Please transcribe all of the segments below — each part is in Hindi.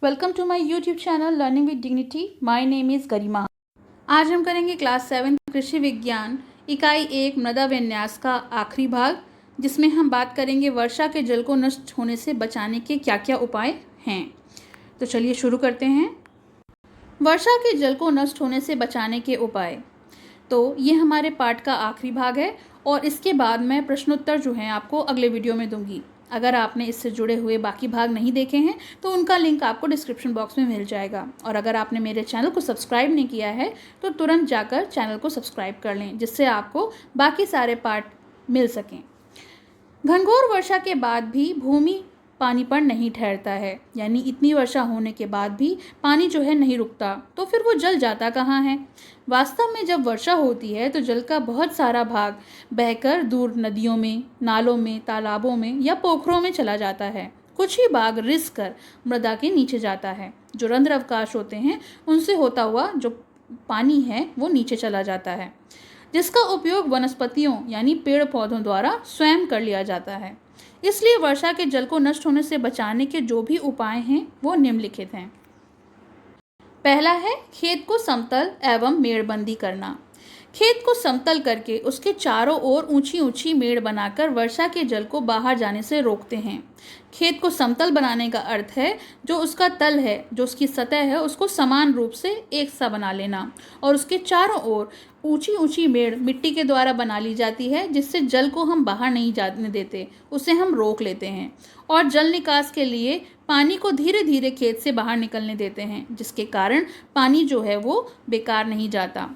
Welcome to my YouTube channel learning with dignity. My name is Garima. आज हम करेंगे क्लास 7 कृषि विज्ञान इकाई 1 मृदा विन्यास का आखिरी भाग, जिसमें हम बात करेंगे वर्षा के जल को नष्ट होने से बचाने के क्या क्या उपाय हैं। तो चलिए शुरू करते हैं। वर्षा के जल को नष्ट होने से बचाने के उपाय। तो ये हमारे पाठ का आखिरी भाग है और इसके बाद मैं प्रश्नोत्तर जो हैं आपको अगले वीडियो में दूंगी। अगर आपने इससे जुड़े हुए बाकी भाग नहीं देखे हैं तो उनका लिंक आपको डिस्क्रिप्शन बॉक्स में मिल जाएगा। और अगर आपने मेरे चैनल को सब्सक्राइब नहीं किया है तो तुरंत जाकर चैनल को सब्सक्राइब कर लें, जिससे आपको बाकी सारे पार्ट मिल सकें। घनघोर वर्षा के बाद भी भूमि पानी पर नहीं ठहरता है, यानी इतनी वर्षा होने के बाद भी पानी जो है नहीं रुकता, तो फिर वो जल जाता कहाँ है। वास्तव में जब वर्षा होती है तो जल का बहुत सारा भाग बहकर दूर नदियों में, नालों में, तालाबों में या पोखरों में चला जाता है। कुछ ही भाग रिस कर मृदा के नीचे जाता है। जो रंध्र अवकाश होते हैं उनसे होता हुआ जो पानी है वो नीचे चला जाता है, जिसका उपयोग वनस्पतियों यानी पेड़ पौधों द्वारा स्वयं कर लिया जाता है। इसलिए वर्षा के जल को नष्ट होने से बचाने के जो भी उपाय हैं वो निम्नलिखित हैं। पहला है खेत को समतल एवं मेड़बंदी करना। खेत को समतल करके उसके चारों ओर ऊंची ऊंची मेड़ बनाकर वर्षा के जल को बाहर जाने से रोकते हैं। खेत को समतल बनाने का अर्थ है जो उसका तल है, जो उसकी सतह है, उसको समान रूप से एक सा बना लेना और उसके चारों ओर ऊंची ऊंची मेड़ मिट्टी के द्वारा बना ली जाती है, जिससे जल को हम बाहर नहीं जाने देते, उसे हम रोक लेते हैं और जल निकास के लिए पानी को धीरे धीरे खेत से बाहर निकलने देते हैं, जिसके कारण पानी जो है वो बेकार नहीं जाता।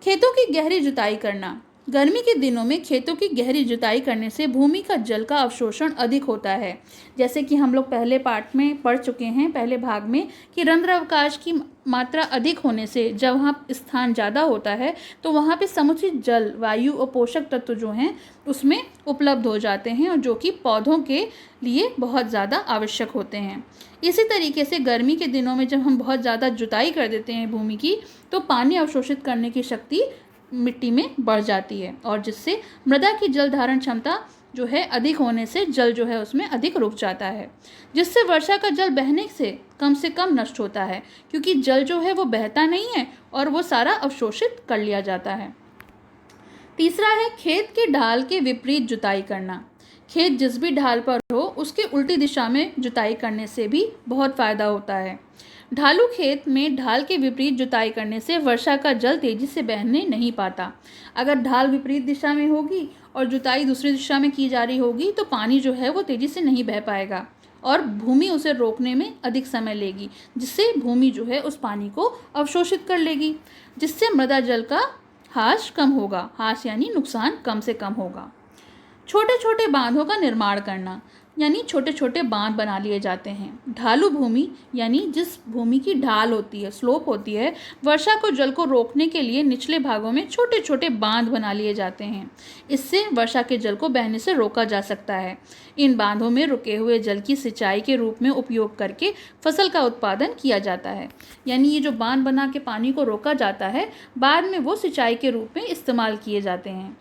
खेतों की गहरी जुताई करना। गर्मी के दिनों में खेतों की गहरी जुताई करने से भूमि का जल का अवशोषण अधिक होता है। जैसे कि हम लोग पहले पाठ में पढ़ चुके हैं, पहले भाग में, कि रंध्र अवकाश की मात्रा अधिक होने से जब वहाँ स्थान ज़्यादा होता है तो वहाँ पे समुचित जल, वायु और पोषक तत्व जो हैं उसमें उपलब्ध हो जाते हैं, और जो कि पौधों के लिए बहुत ज़्यादा आवश्यक होते हैं। इसी तरीके से गर्मी के दिनों में जब हम बहुत ज़्यादा जुताई कर देते हैं भूमि की, तो पानी अवशोषित करने की शक्ति मिट्टी में बढ़ जाती है, और जिससे मृदा की जल धारण क्षमता जो है अधिक होने से जल जो है उसमें अधिक रुक जाता है, जिससे वर्षा का जल बहने से कम नष्ट होता है, क्योंकि जल जो है वो बहता नहीं है और वो सारा अवशोषित कर लिया जाता है। तीसरा है खेत के ढाल के विपरीत जुताई करना। खेत जिस भी ढाल पर हो उसके उल्टी दिशा में जुताई करने से भी बहुत फ़ायदा होता है। ढालू खेत में ढाल के विपरीत जुताई करने से वर्षा का जल तेजी से बहने नहीं पाता। अगर ढाल विपरीत दिशा में होगी और जुताई दूसरी दिशा में की जा रही होगी तो पानी जो है वो तेजी से नहीं बह पाएगा और भूमि उसे रोकने में अधिक समय लेगी, जिससे भूमि जो है उस पानी को अवशोषित कर लेगी, जिससे मृदा जल का ह्रास कम होगा। ह्रास यानी नुकसान कम से कम होगा। छोटे छोटे बांधों का निर्माण करना, यानी छोटे छोटे बांध बना लिए जाते हैं। ढालू भूमि यानी जिस भूमि की ढाल होती है, स्लोप होती है, वर्षा को जल को रोकने के लिए निचले भागों में छोटे छोटे बांध बना लिए जाते हैं। इससे वर्षा के जल को बहने से रोका जा सकता है। इन बांधों में रुके हुए जल की सिंचाई के रूप में उपयोग करके फसल का उत्पादन किया जाता है। यानी ये जो बांध बना के पानी को रोका जाता है, बाद में वो सिंचाई के रूप में इस्तेमाल किए जाते हैं।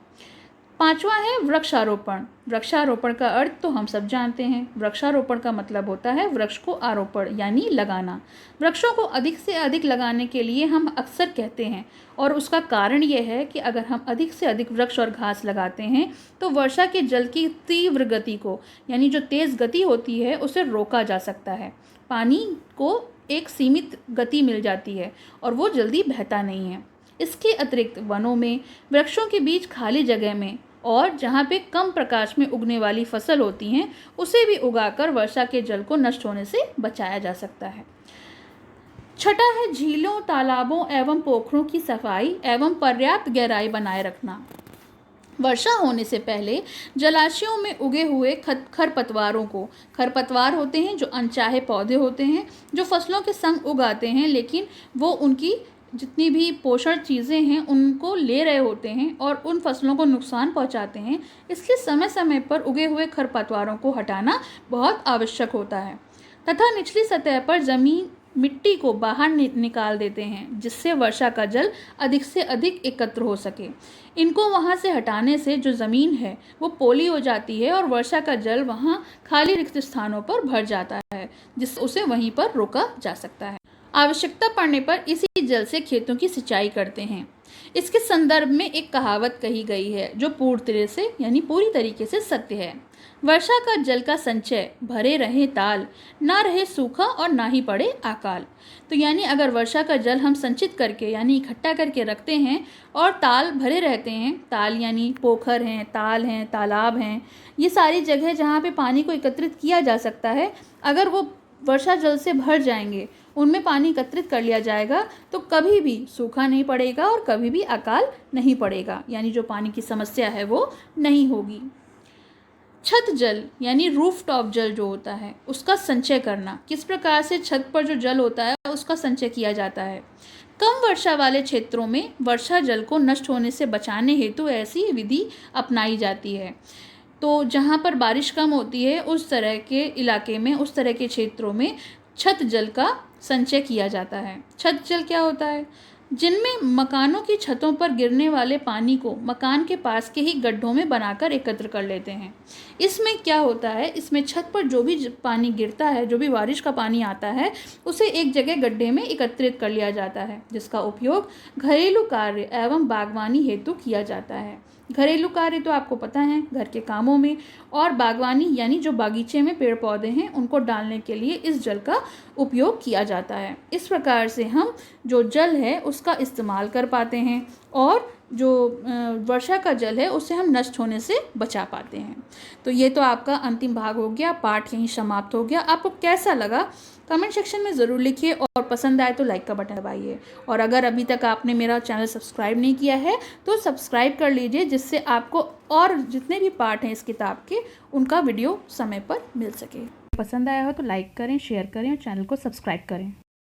पांचवा है वृक्षारोपण। वृक्षारोपण का अर्थ तो हम सब जानते हैं। वृक्षारोपण का मतलब होता है वृक्ष को आरोपण यानी लगाना। वृक्षों को अधिक से अधिक लगाने के लिए हम अक्सर कहते हैं, और उसका कारण ये है कि अगर हम अधिक से अधिक वृक्ष और घास लगाते हैं तो वर्षा के जल की तीव्र गति को, यानी जो तेज़ गति होती है, उसे रोका जा सकता है। पानी को एक सीमित गति मिल जाती है और वो जल्दी बहता नहीं है। इसके अतिरिक्त वनों में, वृक्षों के बीच खाली जगह में और जहाँ पे कम प्रकाश में उगने वाली फसल होती हैं, उसे भी उगाकर वर्षा के जल को नष्ट होने से बचाया जा सकता है। छठा है झीलों, तालाबों एवं पोखरों की सफाई एवं पर्याप्त गहराई बनाए रखना। वर्षा होने से पहले जलाशयों में उगे हुए खरपतवारों को, खरपतवार होते हैं जो अनचाहे पौधे होते हैं जो फसलों के संग उगाते हैं, लेकिन वो उनकी जितनी भी पोषण चीज़ें हैं उनको ले रहे होते हैं और उन फसलों को नुकसान पहुंचाते हैं। इसलिए समय समय पर उगे हुए खरपतवारों को हटाना बहुत आवश्यक होता है। तथा निचली सतह पर ज़मीन मिट्टी को बाहर निकाल देते हैं, जिससे वर्षा का जल अधिक से अधिक एकत्र हो सके। इनको वहाँ से हटाने से जो ज़मीन है वो पोली हो जाती है और वर्षा का जल वहाँ खाली रिक्त स्थानों पर भर जाता है, जिससे उसे वहीं पर रोका जा सकता है। आवश्यकता पड़ने पर इसी जल से खेतों की सिंचाई करते हैं। इसके संदर्भ में एक कहावत कही गई है जो पूरी तरीके से सत्य है। वर्षा का जल का संचय भरे रहे ताल, ना रहे सूखा और ना ही पड़े अकाल। तो यानी अगर वर्षा का जल हम संचित करके यानी इकट्ठा करके रखते हैं और ताल भरे रहते हैं, ताल यानी पोखर हैं, ताल हैं, तालाब हैं, ये सारी जगह जहाँ पे पानी को एकत्रित किया जा सकता है, अगर वो वर्षा जल से भर जाएंगे, उनमें पानी एकत्रित कर लिया जाएगा, तो कभी भी सूखा नहीं पड़ेगा और कभी भी अकाल नहीं पड़ेगा, यानी जो पानी की समस्या है वो नहीं होगी। छत जल यानी रूफ टॉप जल जो होता है उसका संचय करना। किस प्रकार से छत पर जो जल होता है उसका संचय किया जाता है। कम वर्षा वाले क्षेत्रों में वर्षा जल को नष्ट होने से बचाने हेतु ऐसी विधि अपनाई जाती है। तो जहाँ पर बारिश कम होती है उस तरह के इलाके में, उस तरह के क्षेत्रों में छत जल का संचय किया जाता है। छत जल क्या होता है? जिनमें मकानों की छतों पर गिरने वाले पानी को मकान के पास के ही गड्ढों में बनाकर एकत्र कर लेते हैं। इसमें क्या होता है, इसमें छत पर जो भी पानी गिरता है, जो भी बारिश का पानी आता है, उसे एक जगह गड्ढे में एकत्रित कर लिया जाता है, जिसका उपयोग घरेलू कार्य एवं बागवानी हेतु किया जाता है। घरेलू कार्य तो आपको पता है, घर के कामों में, और बागवानी यानी जो बागीचे में पेड़ पौधे हैं उनको डालने के लिए इस जल का उपयोग किया जाता है। इस प्रकार से हम जो जल है उसका इस्तेमाल कर पाते हैं और जो वर्षा का जल है उसे हम नष्ट होने से बचा पाते हैं। तो ये तो आपका अंतिम भाग हो गया, पाठ यहीं समाप्त हो गया। आपको कैसा लगा कमेंट सेक्शन में ज़रूर लिखिए और पसंद आए तो लाइक का बटन दबाइए। और अगर अभी तक आपने मेरा चैनल सब्सक्राइब नहीं किया है तो सब्सक्राइब कर लीजिए, जिससे आपको और जितने भी पार्ट हैं इस किताब के उनका वीडियो समय पर मिल सके। पसंद आया हो तो लाइक करें, शेयर करें और चैनल को सब्सक्राइब करें।